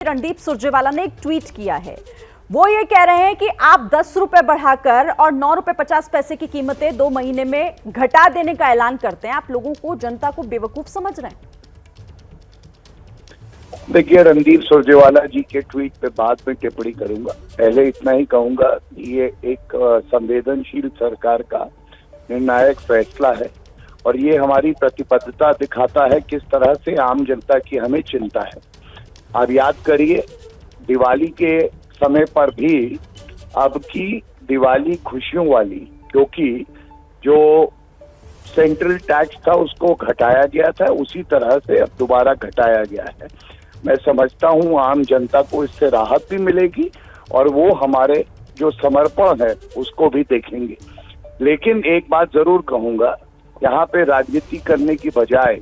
रणदीप सुरजेवाला ने एक ट्वीट किया है। वो ये कह रहे हैं कि आप 10 रुपए बढ़ाकर और 9 रुपए 50 पैसे की कीमतें 2 महीने में घटा देने का ऐलान करते हैं। आप लोगों को, जनता को बेवकूफ समझ रहे हैं। देखिए, रणदीप सुरजेवाला जी के ट्वीट पे बाद में टिप्पणी करूंगा। पहले इतना ही कहूंगा कि ये एक संवेदनशील सरकार का निर्णायक फैसला है और ये हमारी प्रतिबद्धता दिखाता है किस तरह से आम जनता की हमें चिंता है। आप याद करिए, दिवाली के समय पर भी अब की दिवाली खुशियों वाली, क्योंकि जो सेंट्रल टैक्स था उसको घटाया गया था, उसी तरह से अब दोबारा घटाया गया है। मैं समझता हूँ आम जनता को इससे राहत भी मिलेगी और वो हमारे जो समर्पण है उसको भी देखेंगे। लेकिन एक बात जरूर कहूंगा, यहाँ पे राजनीति करने की बजाय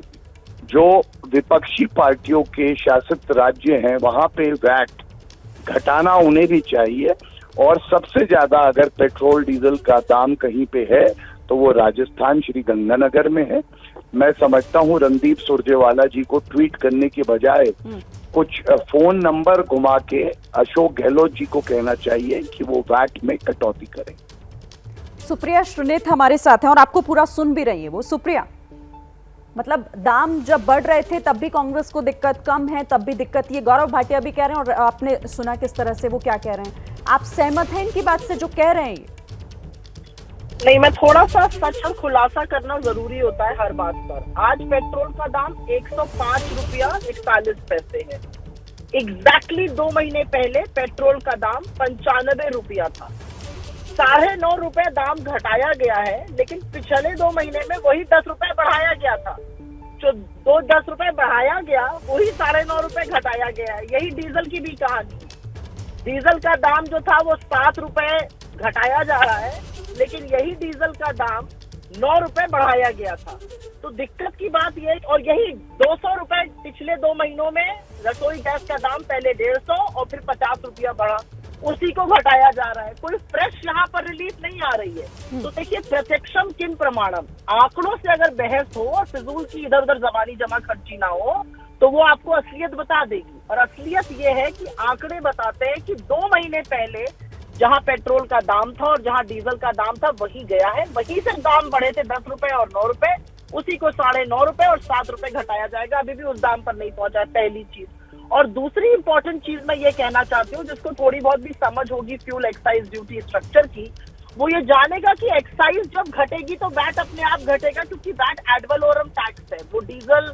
जो विपक्षी पार्टियों के शासित राज्य हैं वहां पे वैट घटाना उन्हें भी चाहिए। और सबसे ज्यादा अगर पेट्रोल डीजल का दाम कहीं पे है तो वो राजस्थान श्री गंगानगर में है। मैं समझता हूँ रणदीप सुरजेवाला जी को ट्वीट करने की बजाय कुछ फोन नंबर घुमा के अशोक गहलोत जी को कहना चाहिए कि वो वैट में कटौती करें। सुप्रिया श्रीनेत हमारे साथ हैं और आपको पूरा सुन भी रही है वो। सुप्रिया, मतलब दाम जब बढ़ रहे थे तब भी कांग्रेस को दिक्कत, कम है तब भी दिक्कत, ये गौरव भाटिया भी कह रहे हैं और आपने सुना किस तरह से वो क्या कह रहे हैं। आप सहमत हैं इनकी बात से जो कह रहे हैं ये? नहीं, मैं थोड़ा सा सच और खुलासा करना जरूरी होता है हर बात पर। आज पेट्रोल का दाम 105 रुपया 41 पैसे है। एग्जैक्टली 2 महीने पहले पेट्रोल का दाम 95 रुपया था। 9.5 रुपए दाम घटाया गया है, लेकिन पिछले 2 महीने में वही 10 रुपए बढ़ाया गया था। जो 10 रुपए बढ़ाया गया वही 9.5 रुपए घटाया गया है। यही डीजल की भी कहानी। डीजल का दाम जो था वो 7 रुपए घटाया जा रहा है, लेकिन यही डीजल का दाम 9 रुपए बढ़ाया गया था। तो दिक्कत की बात यह, और यही 200 रुपए पिछले 2 महीनों में रसोई गैस का दाम पहले 150 और फिर 50 रुपया बढ़ा, उसी को घटाया जा रहा है। कोई फ्रेश यहाँ पर रिलीफ नहीं आ रही है। तो देखिए, प्रत्यक्षम किन प्रमाणम, आंकड़ों से अगर बहस हो और फिजूल की इधर उधर जबानी जमा खर्ची ना हो तो वो आपको असलियत बता देगी। और असलियत ये है कि आंकड़े बताते हैं कि 2 महीने पहले जहां पेट्रोल का दाम था और जहां डीजल का दाम था वही गया है। वहीं से दाम बढ़े थे 10 रुपए और 9 रुपए, उसी को 9.5 रुपए और 7 रुपए घटाया जाएगा। अभी भी उस दाम पर नहीं पहुंचा है, पहली चीज। और दूसरी इंपॉर्टेंट चीज मैं ये कहना चाहती हूँ, जिसको थोड़ी बहुत भी समझ होगी फ्यूल एक्साइज ड्यूटी स्ट्रक्चर की, वो ये जानेगा कि एक्साइज जब घटेगी तो वैट अपने आप घटेगा, क्योंकि वैट एड वैलोरम टैक्स है। वो डीजल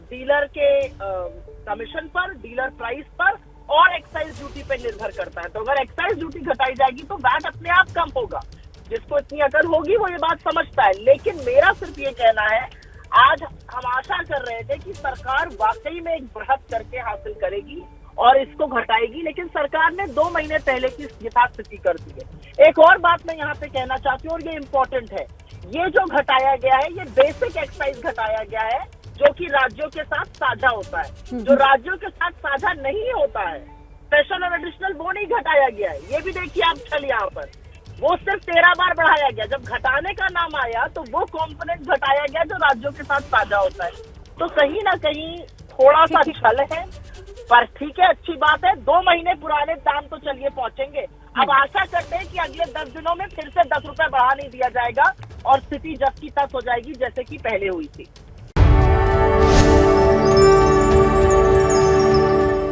डीलर के कमीशन पर, डीलर प्राइस पर और एक्साइज ड्यूटी पे निर्भर करता है। तो अगर एक्साइज ड्यूटी घटाई जाएगी तो वैट अपने आप कम होगा। जिसको इतनी अकल होगी वो ये बात समझता है। लेकिन मेरा सिर्फ ये कहना है, आज हम आशा कर रहे थे कि सरकार वाकई में एक बढ़त करके हासिल करेगी और इसको घटाएगी, लेकिन सरकार ने 2 महीने पहले की यथास्थिति कर दी है। एक और बात मैं यहाँ पे कहना चाहती हूँ और ये इम्पोर्टेंट है, ये जो घटाया गया है ये बेसिक एक्साइज घटाया गया है, जो कि राज्यों के साथ साझा होता है। जो राज्यों के साथ साझा नहीं होता है, स्पेशल और एडिशनल, वो नहीं घटाया गया है। ये भी देखिए आप छल यहाँ पर, वो सिर्फ 13 बार बढ़ाया गया। जब घटाने का नाम आया तो वो कॉम्पोनेंट घटाया गया जो राज्यों के साथ साझा होता है। तो कहीं ना कहीं थोड़ा सा छल है, पर ठीक है, अच्छी बात है। 2 महीने पुराने दाम तो चलिए पहुंचेंगे। अब आशा करते हैं कि अगले 10 दिनों में फिर से 10 रुपए बढ़ा नहीं दिया जाएगा और स्थिति जस की तस हो जाएगी जैसे कि पहले हुई थी।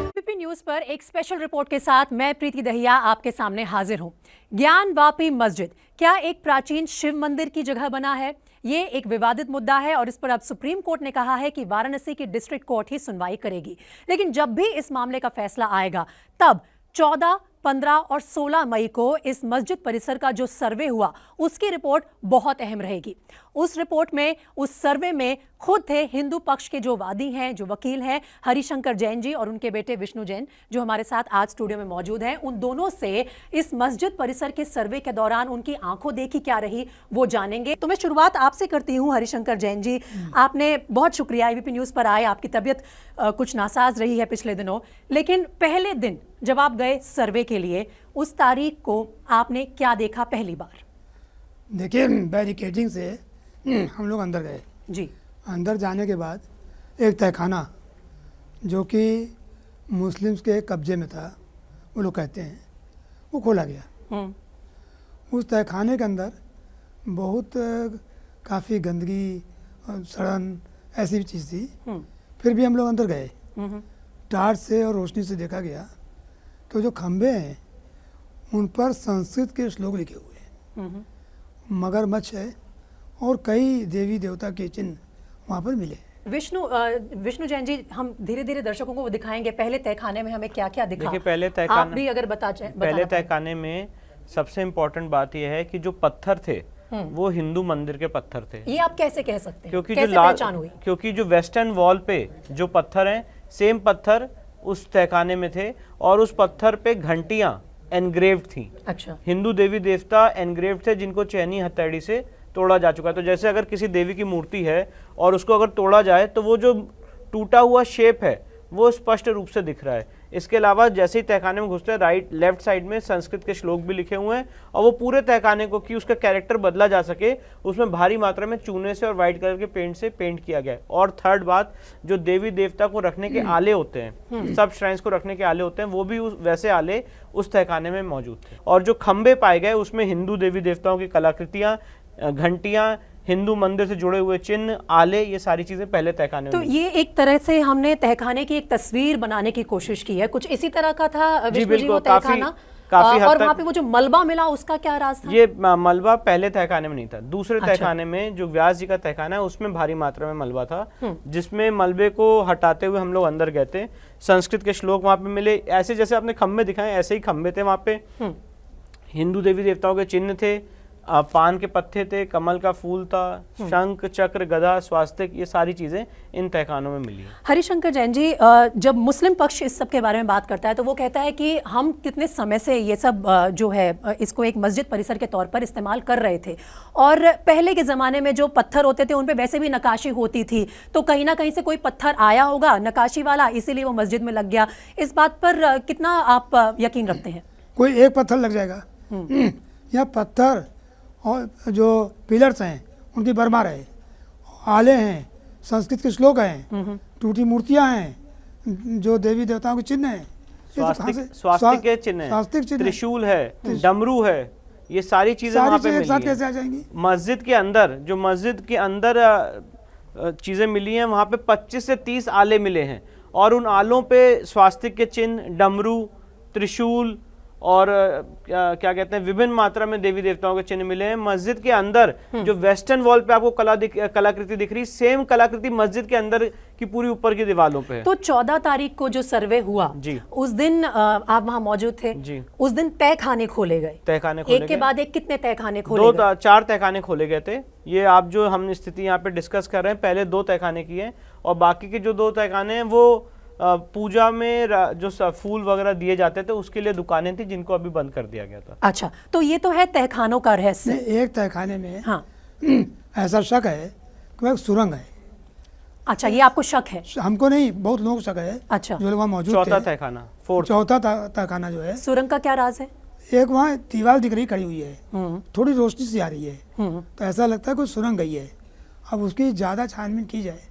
एबीपी न्यूज पर एक स्पेशल रिपोर्ट के साथ मैं प्रीति दहिया आपके सामने हाजिर हूं। ज्ञानवापी मस्जिद क्या एक प्राचीन शिव मंदिर की जगह बना है? ये एक विवादित मुद्दा है और इस पर अब सुप्रीम कोर्ट ने कहा है कि वाराणसी की डिस्ट्रिक्ट कोर्ट ही सुनवाई करेगी। लेकिन जब भी इस मामले का फैसला आएगा तब 14, 15 और 16 मई को इस मस्जिद परिसर का जो सर्वे हुआ उसकी रिपोर्ट बहुत अहम रहेगी। उस रिपोर्ट में, उस सर्वे में खुद थे हिंदू पक्ष के जो वादी हैं, जो वकील हैं, हरिशंकर जैन जी और उनके बेटे विष्णु जैन, जो हमारे साथ आज स्टूडियो में मौजूद हैं। उन दोनों से इस मस्जिद परिसर के सर्वे के दौरान उनकी आंखों देखी क्या रही वो जानेंगे। तो मैं शुरुआत आपसे करती हूँ हरिशंकर जैन जी। आपने, बहुत शुक्रिया एबीपी न्यूज पर आए। आपकी तबीयत कुछ नासाज रही है पिछले दिनों, लेकिन पहले दिन जब आप गए सर्वे के लिए, उस तारीख को आपने क्या देखा पहली बार? देखिए, बैरिकेडिंग से हम लोग अंदर गए जी। अंदर जाने के बाद एक तहखाना जो कि मुस्लिम्स के कब्जे में था, वो लोग कहते हैं, वो खोला गया। उस तहखाने के अंदर बहुत काफ़ी गंदगी और सड़न ऐसी भी चीज़ थी। फिर भी हम लोग अंदर गए, टार्च से और रोशनी से देखा गया तो जो खंबे हैं उन पर संस्कृत के श्लोक लिखे हुए हैं, मगरमच्छ है और कई देवी देवता के चिन्ह वहाँ पर मिले। विष्णु जैन जी, हम धीरे धीरे दर्शकों को वो दिखाएंगे पहले तहखाने में हमें क्या क्या दिखा। देखिए, पहले आप तहखाना, भी अगर पहले तहखाने में सबसे इम्पोर्टेंट बात यह है कि जो पत्थर थे वो हिंदू मंदिर के पत्थर थे। ये आप कैसे कह सकते हैं? क्योंकि कैसे जो लाल, पहचान हुई? क्योंकि जो वेस्टर्न वॉल पे जो पत्थर हैं, सेम पत्थर उस तहखाने में थे और उस पत्थर पे घंटियां एनग्रेव्ड थी। अच्छा, हिंदू देवी देवता एनग्रेव्ड थे जिनको चैनी हथौड़ी से तोड़ा जा चुका है। तो जैसे अगर किसी देवी की मूर्ति है और उसको अगर तोड़ा जाए तो वो जो टूटा हुआ शेप है वो स्पष्ट रूप से दिख रहा है। इसके अलावा जैसे ही तहखाने में घुसते हैं, राइट लेफ्ट साइड में संस्कृत के श्लोक भी लिखे हुए हैं और वो पूरे तहखाने को, कि उसका कैरेक्टर बदला जा सके, उसमें भारी मात्रा में चूने से और व्हाइट कलर के पेंट से पेंट किया गया है। और थर्ड बात, जो देवी देवता को रखने के आले होते हैं, सब श्राइन्स को रखने के आले होते हैं, वो भी वैसे आले उस तहखाने में मौजूद थे। और जो खंबे पाए गए उसमें हिंदू देवी देवताओं की कलाकृतियां, घंटियां, हिंदू मंदिर से जुड़े हुए चिन्ह, आले, ये सारी चीजें पहले तहखाने में तो मिली। ये एक तरह से हमने तहखाने की एक तस्वीर बनाने की कोशिश की है। कुछ इसी तरह का था विष्णु जी वो तहखाना। काफी हद और तक वहाँ पे वो जो मलबा मिला उसका क्या राज था? ये मलबा पहले तहखाने में नहीं था। दूसरे अच्छा। तहखाने में जो व्यास जी का तहखाना है उसमें भारी मात्रा में मलबा था, जिसमें मलबे को हटाते हुए हम लोग अंदर गए थे। संस्कृत के श्लोक वहाँ पे मिले, ऐसे जैसे आपने खम्भे दिखाए ऐसे ही खम्भे थे वहाँ पे। हिंदू देवी देवताओं के चिन्ह थे, पान के पत्ते थे, कमल का फूल था, शंख, चक्र, गदा, स्वास्तिक, ये सारी चीजें इन तहखानों में मिली। हरिशंकर जैन जी, जब मुस्लिम पक्ष इस सब के बारे में बात करता है तो वो कहता है कि हम कितने समय से ये सब जो है इसको एक मस्जिद परिसर के तौर पर इस्तेमाल कर रहे थे, और पहले के ज़माने में जो पत्थर होते थे उन पे वैसे भी नक्काशी होती थी, तो कहीं ना कहीं से कोई पत्थर आया होगा नक्काशी वाला, इसीलिए वो मस्जिद में लग गया। इस बात पर कितना आप यकीन रखते हैं? कोई एक पत्थर लग जाएगा, या पत्थर और जो पिलर्स हैं उनकी भरमार है, आले हैं, संस्कृत के श्लोक हैं, टूटी मूर्तियां हैं, जो देवी देवताओं के चिन्ह हैं, स्वास्तिक के चिन्ह हैं, त्रिशूल है, डमरू है, ये सारी चीजें वहाँ पे एक साथ मिली कैसे आ हैं। जाएंगी? मस्जिद के अंदर, जो मस्जिद के अंदर चीजें मिली हैं, वहाँ पे 25 से 30 आले मिले हैं और उन आलों पे स्वास्तिक के चिन्ह, डमरू, त्रिशूल और क्या कहते हैं, विभिन्न मात्रा में देवी देवताओं के चिन्ह मिले हैं। मस्जिद के अंदर जो वेस्टर्न वॉल पे आपको कलाकृति दिख रही, सेम कलाकृति मस्जिद के अंदर की पूरी ऊपर की दीवारों पे है। तो 14 तारीख को जो सर्वे हुआ जी, उस दिन आप वहां मौजूद थे जी। उस दिन तहखाने खोले गए, तहखाने खोले एक के गए। बाद एक कितने तहखाने खोले गए? 4 तहखाने खोले गए थे। ये आप जो हम स्थिति यहाँ पे डिस्कस कर रहे हैं, पहले 2 तहखाने की है और बाकी के जो 2 तहखाने हैं वो पूजा में जो फूल वगैरह दिए जाते थे उसके लिए दुकानें थी, जिनको अभी बंद कर दिया गया था। अच्छा, तो ये तो है तहखानों का रहस्य। एक तहखाने में हाँ, ऐसा शक है कि एक सुरंग है। अच्छा, ये आपको शक है? हमको नहीं, बहुत लोगों को शक है। अच्छा, जो लोग वहाँ मौजूद चौथा थे। तहखाना, 4th। चौथा तहखाना जो है, सुरंग का क्या राज है? एक वहाँ दीवार दिख रही खड़ी हुई है, थोड़ी रोशनी सी आ रही है, तो ऐसा लगता है कोई सुरंग गई है। अब उसकी ज़्यादा छानबीन की जाए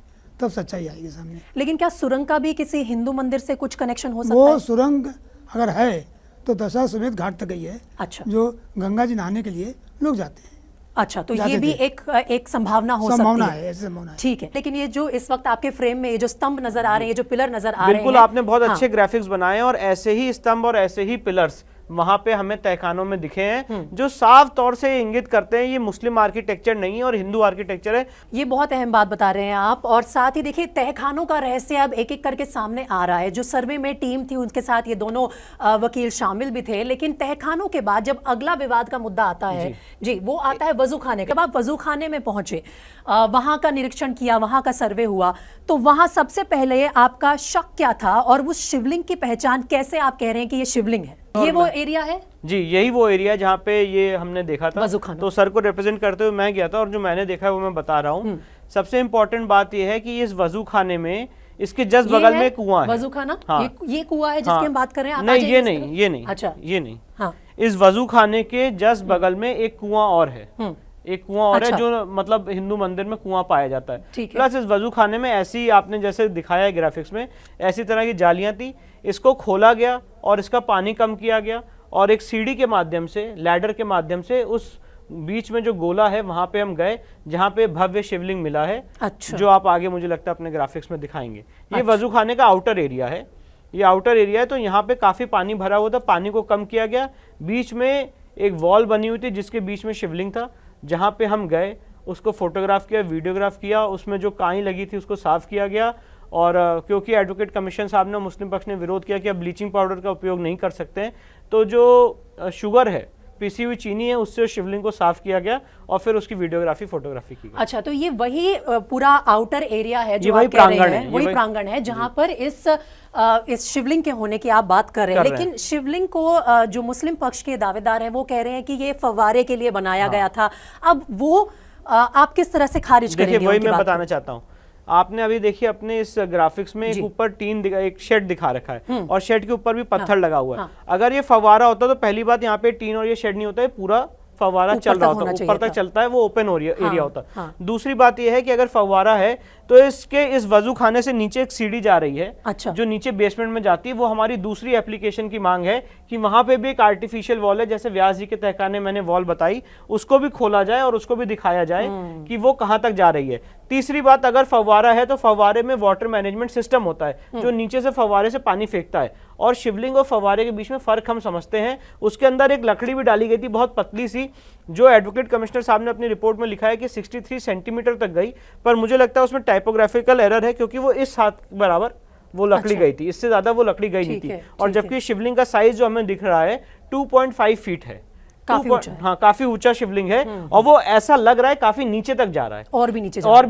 तब सच्चाई आएगी सामने। लेकिन क्या सुरंग का भी किसी हिंदू मंदिर से कुछ कनेक्शन हो सकता वो है? सुरंग अगर है तो दशाश्वमेध घाट तक गई है। अच्छा, जो गंगा जी नहाने के लिए लोग जाते हैं। अच्छा, तो ये जाते भी थे। एक संभावना हो सकती संभावना है। है, ऐसी संभावना है। ठीक है, लेकिन ये जो इस वक्त आपके फ्रेम में ये जो स्तंभ नजर आ रहे हैं, ये जो पिलर नजर आ रहे हैं, बिल्कुल आपने बहुत हाँ, अच्छे ग्राफिक्स बनाए हैं और ऐसे ही स्तंभ और ऐसे ही पिलर्स वहां पे हमें तहखानों में दिखे हैं, जो साफ तौर से इंगित करते हैं ये मुस्लिम आर्किटेक्चर नहीं है और हिंदू आर्किटेक्चर है। ये बहुत अहम बात बता रहे हैं आप। और साथ ही देखिए, तहखानों का रहस्य अब एक एक करके सामने आ रहा है। जो सर्वे में टीम थी उनके साथ ये दोनों वकील शामिल भी थे, लेकिन तहखानों के बाद जब अगला विवाद का मुद्दा आता है जी, वो आता है वजू खाने का। जब आप वजू खाने में पहुंचे, वहां का निरीक्षण किया, वहां का सर्वे हुआ, तो वहां सबसे पहले आपका शक क्या था और उस शिवलिंग की पहचान कैसे आप कह रहे हैं कि ये शिवलिंग है? ये वो एरिया है जी, यही वो एरिया जहाँ पे ये हमने देखा था। तो सर को रिप्रेजेंट करते हुए मैं गया था और जो मैंने देखा है वो मैं बता रहा हूँ। सबसे इम्पोर्टेंट बात ये है कि इस वजू खाने में इसके जस्ट बगल में कुआं है। वजू खाना? हाँ। ये कुआं है जिसकी हम बात कर रहे हैं? नहीं, ये नहीं, ये नहीं। अच्छा, ये नहीं। हाँ, इस वजू खाने के जस्ट बगल में एक कुआं और है। एक कुआं और अच्छा। है जो मतलब हिंदू मंदिर में कुआं पाया जाता है। ठीक है। प्लस इस वजू खाने में ऐसी आपने जैसे दिखाया है ग्राफिक्स में, ऐसी तरह की जालियां थी, इसको खोला गया और इसका पानी कम किया गया और एक सीढ़ी के माध्यम से, लैडर के माध्यम से उस बीच में जो गोला है वहां पे हम गए जहां पे भव्य शिवलिंग मिला है। अच्छा। जो आप आगे मुझे लगता है अपने ग्राफिक्स में दिखाएंगे। ये वजू खाने का आउटर एरिया है, ये आउटर एरिया है। तो यहाँ पे काफी पानी भरा हुआ था, पानी को कम किया गया, बीच में एक वॉल बनी हुई थी जिसके बीच में शिवलिंग था, जहाँ पे हम गए, उसको फोटोग्राफ किया, वीडियोग्राफ किया, उसमें जो काई लगी थी उसको साफ किया गया। और क्योंकि एडवोकेट कमीशन साहब ने, मुस्लिम पक्ष ने विरोध किया कि अब ब्लीचिंग पाउडर का उपयोग नहीं कर सकते हैं, तो जो शुगर है, पीसी हुई चीनी है, उससे शिवलिंग को साफ किया गया और फिर उसकी वीडियोग्राफी, फोटोग्राफी की गई। अच्छा, तो ये वही पूरा आउटर एरिया है जो वही आप कह रहे प्रांगण हैं, है, वही वही प्रांगण है जहां पर इस शिवलिंग के होने की आप बात कर रहे हैं। लेकिन शिवलिंग को जो मुस्लिम पक्ष के दावेदार हैं वो कह रहे हैं कि ये फव्वारे के लिए बनाया गया था। अब वो आप किस तरह से खारिज करेंगे? देखिए, वही उनकी मैं बात बताना चाहता हूँ। आपने अभी देखिए अपने इस ग्राफिक्स में एक ऊपर एक शेड दिखा रखा है और शेड के ऊपर भी पत्थर लगा हुआ है। अगर ये फव्वारा होता तो पहली बात यहाँ पे टीन और ये शेड नहीं होता, है पूरा फव्वारा चल रहा होता, ऊपर तक चलता है, वो ओपन एरिया होता। दूसरी बात ये है कि अगर फव्वारा है तो इसके इस वजू खाने से नीचे एक सीढ़ी जा रही है। अच्छा। जो नीचे बेसमेंट में जाती है, वो हमारी दूसरी एप्लीकेशन की मांग है कि वहां पे भी एक आर्टिफिशियल वॉल है, जैसे व्यास जी के तहखाने मैंने वॉल बताई, उसको भी खोला जाए और उसको भी दिखाया जाए कि वो कहां तक जा रही है। तीसरी बात, अगर फव्वारा है तो फव्वारे में वाटर मैनेजमेंट सिस्टम होता है जो नीचे से फव्वारे से पानी फेंकता है, और शिवलिंग और फव्वारे के बीच में फर्क हम समझते हैं। उसके अंदर एक लकड़ी भी डाली गई थी बहुत पतली सी, जो एडवोकेट कमिश्नर साहब ने अपनी रिपोर्ट में लिखा है कि 63 सेंटीमीटर तक गई, पर मुझे लगता है उसमें टाइपोग्राफिकल एरर है, क्योंकि वो इस हाथ बराबर वो लकड़ी गई थी, इससे ज्यादा वो लकड़ी गई नहीं थी। और जबकि शिवलिंग का साइज जो हमें दिख रहा है 2.5 फीट है, काफी ऊंचा है। हाँ, काफी ऊंचा शिवलिंग है और वो ऐसा लग रहा है काफी नीचे तक जा रहा है, और भी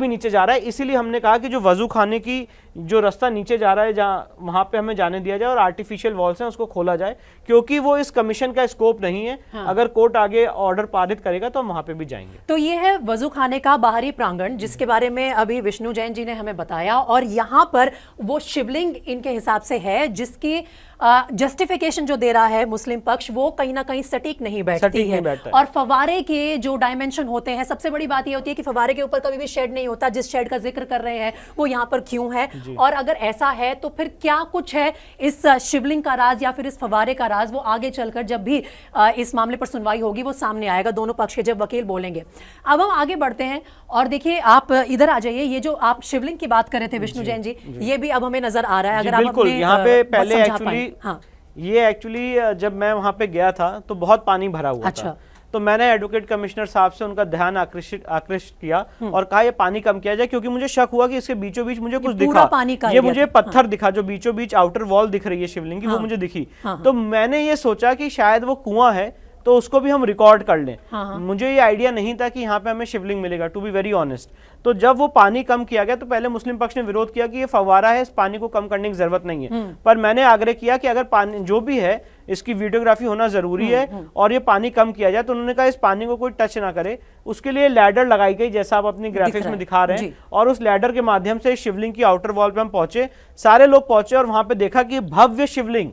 नीचे जा रहा है। इसीलिए हमने कहा कि जो वजू खाने की जो रास्ता नीचे जा रहा है, जहाँ वहां पे हमें जाने दिया जाए और आर्टिफिशियल वॉल्स हैं उसको खोला जाए, क्योंकि वो इस कमीशन का स्कोप नहीं है। अगर कोर्ट आगे ऑर्डर पारित करेगा तो हम वहां पे भी जाएंगे। तो ये है वजू खाने का बाहरी प्रांगण, जिसके बारे में अभी विष्णु जैन जी ने हमें बताया, और यहाँ पर वो शिवलिंग इनके हिसाब से है जिसकी जस्टिफिकेशन जो दे रहा है मुस्लिम पक्ष, वो कहीं ना कहीं सटीक नहीं बैठती है। और फव्वारे के जो डायमेंशन होते हैं, सबसे बड़ी बात ये होती है कि फव्वारे के ऊपर कभी भी शेड नहीं होता। जिस शेड का जिक्र कर रहे हैं वो यहाँ पर क्यों है, और अगर ऐसा है तो फिर क्या कुछ है इस शिवलिंग का राज या फिर इस फव्वारे का राज, वो आगे चलकर जब भी इस मामले पर सुनवाई होगी वो सामने आएगा, दोनों पक्ष के जब वकील बोलेंगे। अब हम आगे बढ़ते हैं और देखिए, आप इधर आ जाइए। ये जो आप शिवलिंग की बात कर रहे थे विष्णु जैन जी, ये भी अब हमें नजर आ रहा है। अगर आप बिल्कुल, अपने यहाँ पे पहले ये एक्चुअली जब मैं वहां पे गया था तो बहुत पानी भरा हुआ था, तो मैंने एडवोकेट कमिश्नर साहब से उनका ध्यान आकृष्ट किया और कहा ये पानी कम किया जाए, क्योंकि मुझे शक हुआ कि इसके बीचों बीच मुझे कुछ दिखा। ये मुझे पत्थर दिखा, जो बीचों बीच आउटर वॉल दिख रही है शिवलिंग की, वो मुझे दिखी। तो मैंने ये सोचा कि शायद वो कुआं है, तो उसको भी हम रिकॉर्ड कर लें। मुझे ये आइडिया नहीं था कि यहाँ पे हमें शिवलिंग मिलेगा, टू बी वेरी ऑनेस्ट। तो जब वो पानी कम किया गया तो पहले मुस्लिम पक्ष ने विरोध किया कि ये फव्वारा है, इस पानी को कम करने की जरूरत नहीं है। पर मैंने आग्रह किया कि अगर पानी जो भी है इसकी वीडियोग्राफी होना जरूरी है और ये पानी कम किया जाए, तो उन्होंने कहा इस पानी को कोई टच ना करे। उसके लिए लैडर लगाई गई, जैसा आप अपनी ग्राफिक्स में दिखा रहे हैं, और उस लैडर के माध्यम से शिवलिंग की आउटर वॉल पे हम पहुंचे। सारे लोग पहुंचे और वहां पे देखा कि भव्य शिवलिंग,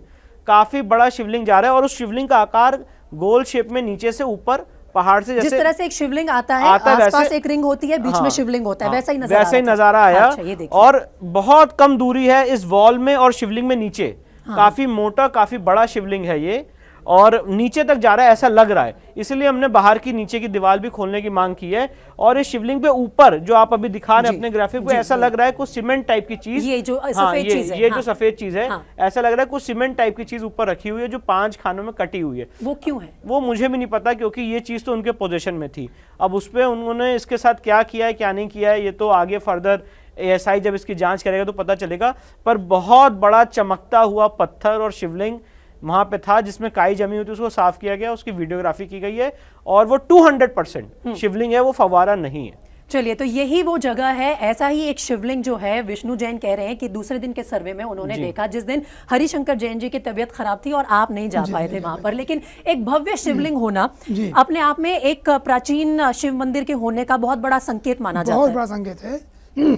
काफी बड़ा शिवलिंग जा रहा है, और उस शिवलिंग का आकार गोल शेप में नीचे से ऊपर पहाड़ से, जैसे जिस तरह से एक शिवलिंग आता है, आसपास एक रिंग होती है, बीच में शिवलिंग होता है, वैसा ही नजारा आया। और बहुत कम दूरी है इस वॉल में और शिवलिंग में नीचे, काफी मोटा, काफी बड़ा शिवलिंग है ये, और नीचे तक जा रहा है ऐसा लग रहा है। इसलिए हमने बाहर की नीचे की दीवार भी खोलने की मांग की है। और इस शिवलिंग पे ऊपर जो आप अभी दिखा रहे हैं अपने ग्राफिक पे, ऐसा लग रहा है कुछ सीमेंट टाइप की चीज, ये जो सफेद चीज है, ये जो सफेद चीज है, ऐसा लग रहा है कुछ सीमेंट टाइप की चीज ऊपर रखी हुई है, जो 5 खानों में कटी हुई है। वो क्यों है वो मुझे भी नहीं पता, क्योंकि ये चीज तो उनके पोजीशन में थी। अब उस पर उन्होंने इसके साथ क्या किया है, क्या नहीं किया है, ये तो आगे फर्दर ASI जब इसकी जांच करेगा तो पता चलेगा। पर बहुत बड़ा चमकता हुआ पत्थर और शिवलिंग वहां पे था, जिसमें काई जमी हुई थी, उसको साफ किया गया, उसकी वीडियोग्राफी की गई है, और वो 200% शिवलिंग है, वो फव्वारा नहीं है। चलिए, तो यही वो जगह है। ऐसा ही एक शिवलिंग जो है, विष्णु जैन कह रहे हैं कि दूसरे दिन के सर्वे में उन्होंने देखा, जिस दिन हरिशंकर जैन जी की तबीयत खराब थी और आप नहीं जा पाए थे वहां पर। लेकिन एक भव्य शिवलिंग होना अपने आप में एक प्राचीन शिव मंदिर के होने का बहुत बड़ा संकेत माना जाता है। बहुत बड़ा संकेत है।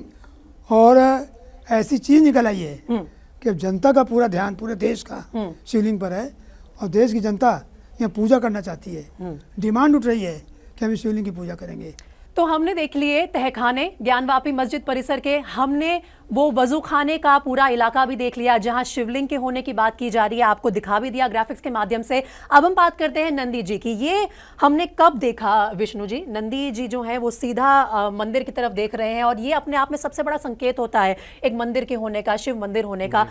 और ऐसी चीज निकल आई है कि जनता का पूरा ध्यान पूरे देश का शिवलिंग पर है, और देश की जनता यहाँ पूजा करना चाहती है। डिमांड उठ रही है कि हम शिवलिंग की पूजा करेंगे। तो हमने देख लिए तहखाने ज्ञानवापी मस्जिद परिसर के, हमने वो वजू खाने का पूरा इलाका भी देख लिया जहां शिवलिंग के होने की बात की जा रही है, आपको दिखा भी दिया ग्राफिक्स के माध्यम से। अब हम बात करते हैं नंदी जी की। ये हमने कब देखा विष्णु जी? नंदी जी जो है वो सीधा मंदिर की तरफ देख रहे हैं और ये अपने आप में सबसे बड़ा संकेत होता है एक मंदिर के होने का, शिव मंदिर होने का।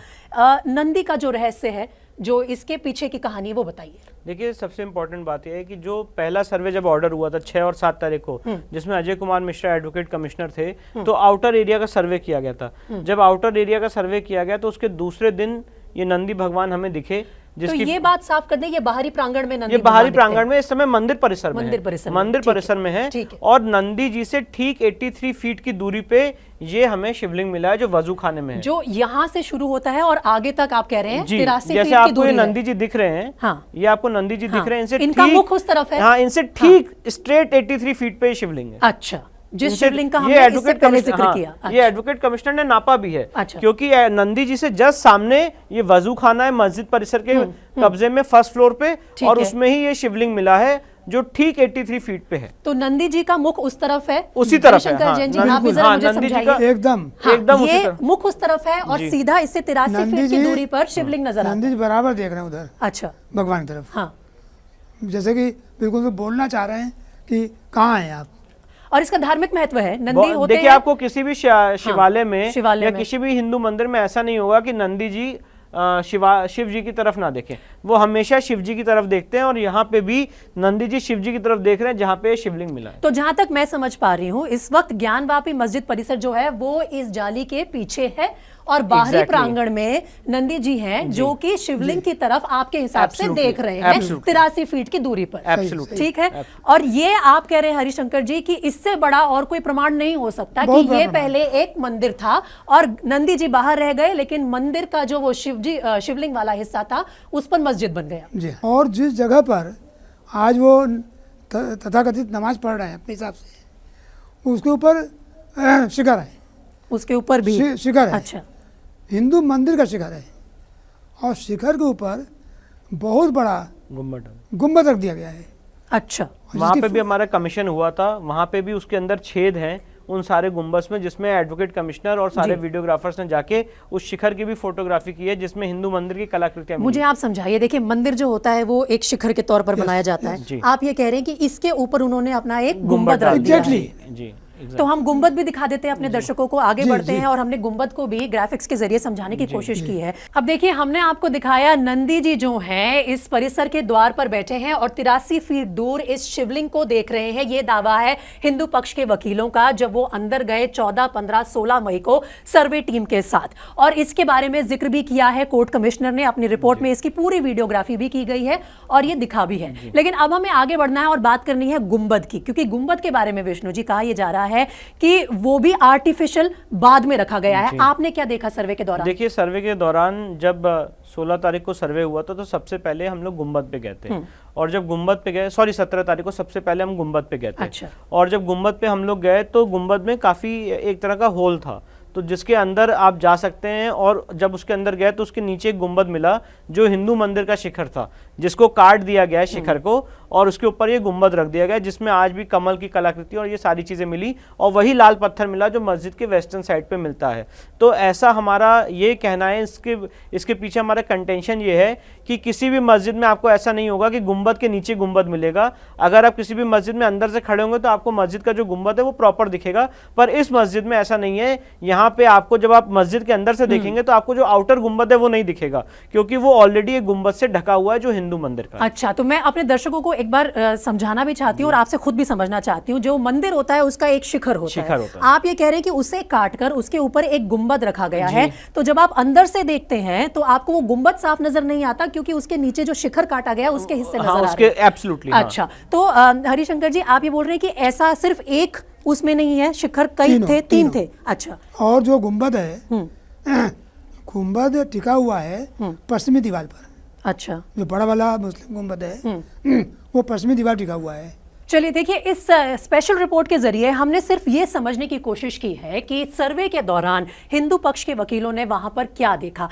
नंदी का जो रहस्य है, जो इसके पीछे की कहानी, वो बताइए। देखिए, सबसे इम्पोर्टेंट बात यह है कि जो पहला सर्वे जब ऑर्डर हुआ था 6 और 7 तारीख को, जिसमें अजय कुमार मिश्रा एडवोकेट कमिश्नर थे, तो आउटर एरिया का सर्वे किया गया था। जब आउटर एरिया का सर्वे किया गया तो उसके दूसरे दिन ये नंदी भगवान हमें दिखे। तो ये बात साफ कर दें, ये बाहरी प्रांगण में नंदी, ये बाहरी प्रांगण में इस समय मंदिर परिसर में मंदिर परिसर में है। और नंदी जी से ठीक 83 फीट की दूरी पे ये हमें शिवलिंग मिला है, जो वजू खाने में है, जो यहाँ से शुरू होता है और आगे तक आप कह रहे हैं 83 फीट जैसे आपको ये नंदी जी दिख रहे हैं। हाँ, ये आपको नंदी जी दिख रहे हैं, इनका मुख उस तरफ है। हाँ, इनसे ठीक स्ट्रेट 83 फीट पे शिवलिंग है। अच्छा, जिस शिवलिंग का हमने इससे पहले जिक्र किया। ये एडवोकेट कमिश्नर ने नापा भी है। अच्छा। क्योंकि नंदी जी से जस्ट सामने ये वजू खाना है मस्जिद परिसर के कब्जे में, फर्स्ट फ्लोर पे, और उसमें ही ये शिवलिंग मिला है जो ठीक 83 फीट पे है। तो नंदी जी का मुख उस तरफ है, उसी तरफ है। शंकर जैन जी, आप भी जरा मुझे समझाइए। एकदम एकदम ये मुख उस तरफ है और सीधा इससे 83 फीट की दूरी पर शिवलिंग नजर आता है। नंदी जी बराबर देख रहे हैं उधर, अच्छा, भगवान की तरफ। हाँ, जैसे कि बिल्कुल तो बोलना चाह रहे हैं कि कहाँ हैं आप। और इसका धार्मिक महत्व है। नंदी होते देखिए, हैं, आपको किसी भी शिवालय में या में। किसी भी हिंदू मंदिर में ऐसा नहीं होगा कि नंदी जी शिव जी की तरफ ना देखें, वो हमेशा शिव जी की तरफ देखते हैं। और यहाँ पे भी नंदी जी शिव जी की तरफ देख रहे हैं जहाँ पे शिवलिंग मिला है। तो जहां तक मैं समझ पा रही हूँ, इस वक्त ज्ञानवापी मस्जिद परिसर जो है वो इस जाली के पीछे है और बाहरी प्रांगण में नंदी जी हैं जो कि शिवलिंग की तरफ आपके हिसाब से देख रहे हैं 83 फीट की दूरी पर। ठीक है। और ये आप कह रहे हैं हरिशंकर जी कि इससे बड़ा और कोई प्रमाण नहीं हो सकता कि ये पहले एक मंदिर था और नंदी जी बाहर रह गए, लेकिन मंदिर का जो वो शिवलिंग वाला हिस्सा था उस पर मस्जिद बन गया। जी। और जिस जगह पर आज वो तथाकथित नमाज पढ़ रहे हैं अपने हिसाब से, उसके ऊपर शिखर है, उसके ऊपर भी शिखर है। अच्छा, हिंदू मंदिर का शिखर है और शिखर के ऊपर बहुत बड़ा गुम्बद रख दिया गया है। अच्छा, वहाँ पे भी हमारा कमीशन हुआ था, वहाँ पे भी उसके अंदर छेद हैं उन सारे गुम्बस में, जिसमें एडवोकेट कमिश्नर और सारे वीडियोग्राफर्स ने जाके उस शिखर की भी फोटोग्राफी की है, जिसमें हिंदू मंदिर की कलाकृतियां। मुझे आप समझाइए। देखिए, मंदिर जो होता है वो एक शिखर के तौर पर बनाया जाता है, आप ये कह रहे हैं कि इसके ऊपर उन्होंने अपना एक गुम्बद रख दिया है। जी, तो हम गुंबद भी दिखा देते हैं अपने दर्शकों को, आगे बढ़ते हैं और हमने गुंबद को भी ग्राफिक्स के जरिए समझाने की कोशिश की है। अब देखिए, हमने आपको दिखाया नंदी जी जो हैं इस परिसर के द्वार पर बैठे हैं और 83 फीट दूर इस शिवलिंग को देख रहे हैं। ये दावा है हिंदू पक्ष के वकीलों का, जब वो अंदर गए 14, 15, 16 मई को सर्वे टीम के साथ, और इसके बारे में जिक्र भी किया है कोर्ट कमिश्नर ने अपनी रिपोर्ट में। इसकी पूरी वीडियोग्राफी भी की गई है और ये दिखा भी है। लेकिन अब हमें आगे बढ़ना है और बात करनी है गुंबद की, क्योंकि गुंबद के बारे में विष्णु जी कहा यह जा रहा है कि वो भी आर्टिफिशियल बाद में रखा गया है। आपने क्या देखा सर्वे के दौरान? देखिए, सर्वे के दौरान जब 16 तारीख को सर्वे हुआ था तो सबसे पहले हम लोग गुंबद पे गए थे, और जब गुंबद पे गए, 17 तारीख को सबसे पहले हम गुंबद पे गए थे। अच्छा। और जब गुंबद पे हम लोग गए तो गुंबद में काफी एक तरह का होल था, तो जिसके अंदर आप जा सकते हैं। और जब उसके अंदर गए तो उसके नीचे एक गुंबद मिला जो हिंदू मंदिर का शिखर था, जिसको काट दिया गया है शिखर को, और उसके ऊपर ये गुंबद रख दिया गया, जिसमें आज भी कमल की कलाकृति और ये सारी चीजें मिली, और वही लाल पत्थर मिला जो मस्जिद के वेस्टर्न साइड पे मिलता है। तो ऐसा हमारा ये कहना है, इसके पीछे हमारा कंटेंशन ये है कि किसी भी मस्जिद में आपको ऐसा नहीं होगा कि गुंबद के नीचे गुंबद मिलेगा। अगर आप किसी भी मस्जिद में अंदर से खड़े होंगे तो आपको मस्जिद का जो गुंबद है वो प्रॉपर दिखेगा, पर इस मस्जिद में ऐसा नहीं है। यहाँ पे आपको जब आप मस्जिद के अंदर से देखेंगे तो आपको जो आउटर गुंबद है वो नहीं दिखेगा, क्योंकि वो ऑलरेडी एक गुंबद से ढका हुआ है जो हिंदू मंदिर का। अच्छा, तो मैं अपने दर्शकों को एक बार समझाना भी चाहती हूँ और आपसे खुद भी समझना चाहती हूँ। जो मंदिर होता है उसका एक शिखर होता है। आप ये कह रहे हैं कि उसे काटकर उसके ऊपर एक गुंबद रखा गया है, तो जब आप अंदर से देखते हैं तो आपको वो गुंबद साफ नजर नहीं आता, क्योंकि उसके नीचे जो शिखर काटा गया उसके हिस्से नजर आ रहे हैं। एब्सोल्युटली। अच्छा, तो हरिशंकर जी, आप ये बोल रहे हैं कि ऐसा सिर्फ एक उसमें नहीं है, शिखर कई थे, 3 थे। अच्छा, और जो गुंबद है, गुंबद टिका हुआ है पश्चिमी दीवार पर। अच्छा, जो बड़ा वाला मुस्लिम गुंबद है वो पश्चिमी दीवार टिका हुआ है। चलिए, देखिए, इस स्पेशल रिपोर्ट के जरिए हमने सिर्फ ये समझने की कोशिश की है कि सर्वे के दौरान हिंदू पक्ष के वकीलों ने वहां पर क्या देखा।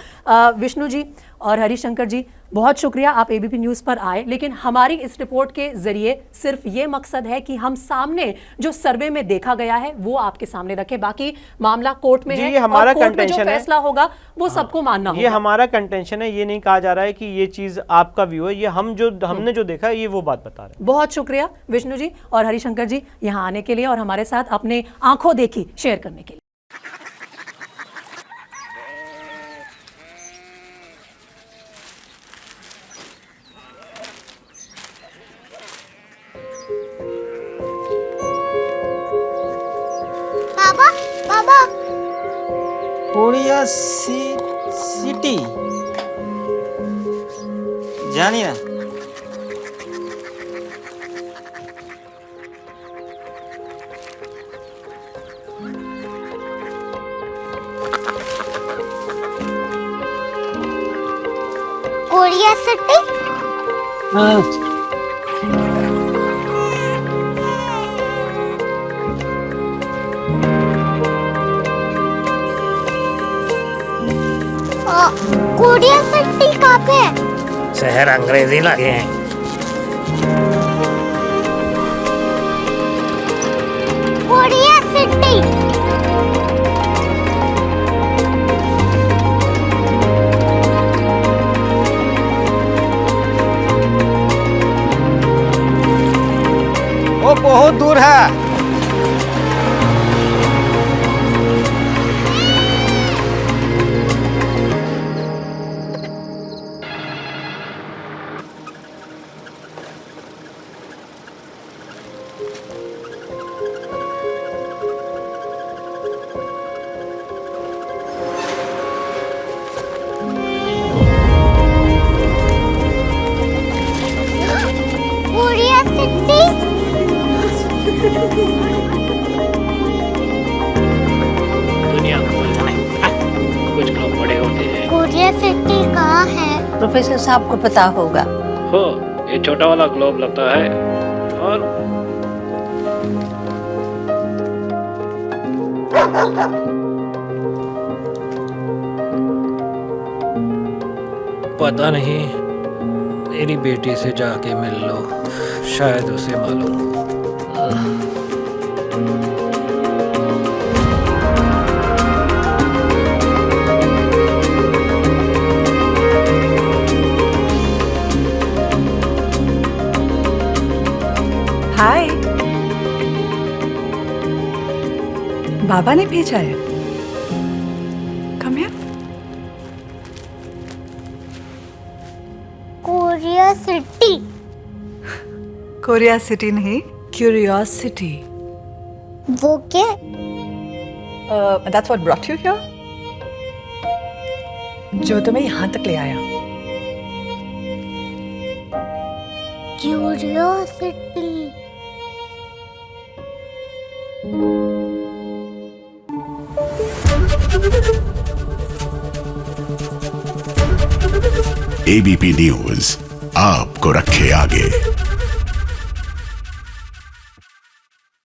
विष्णु जी, और हरिशंकर जी, बहुत शुक्रिया आप एबीपी न्यूज़ पर आए, लेकिन हमारी इस रिपोर्ट के जरिए सिर्फ ये मकसद है कि हम सामने जो सर्वे में देखा गया है वो आपके सामने रखें। बाकी मामला कोर्ट में जी, है ये हमारा और कोर्ट में जो contention है। फैसला होगा वो सबको मानना ये होगा। हमारा कंटेंशन है, ये नहीं कहा जा रहा है कि ये चीज आपका व्यू है, ये हमने जो देखा है ये वो बात बता रहे हैं। बहुत शुक्रिया विष्णु जी और हरिशंकर जी यहाँ आने के लिए और हमारे साथ अपने आंखों देखी शेयर करने के लिए। बाबा बाबा कोरिया सिटी জানি না कोरिया सिटी कोरिया सिटी कहाँ पे है? शहर अंग्रेजी लगे हैं। कोरिया सिटी वो बहुत दूर है। कोरिया सिटी दुनिया को कुछ लोग बड़े होते हैं। कोरिया सिटी कहाँ है? प्रोफेसर साहब को पता होगा। हो, ये छोटा वाला ग्लोब लगता है और पता नहीं, मेरी बेटी से जाके मिल लो, शायद उसे मालूम हो। हाय, बाबा ने भेजा है। Come here. Korea city Korea city नहीं, क्यूरियोसिटी। वो क्या? That's what brought you here, जो तुम्हें यहाँ तक ले आया। क्यूरियोसिटी एबीपी न्यूज आपको रखे आगे।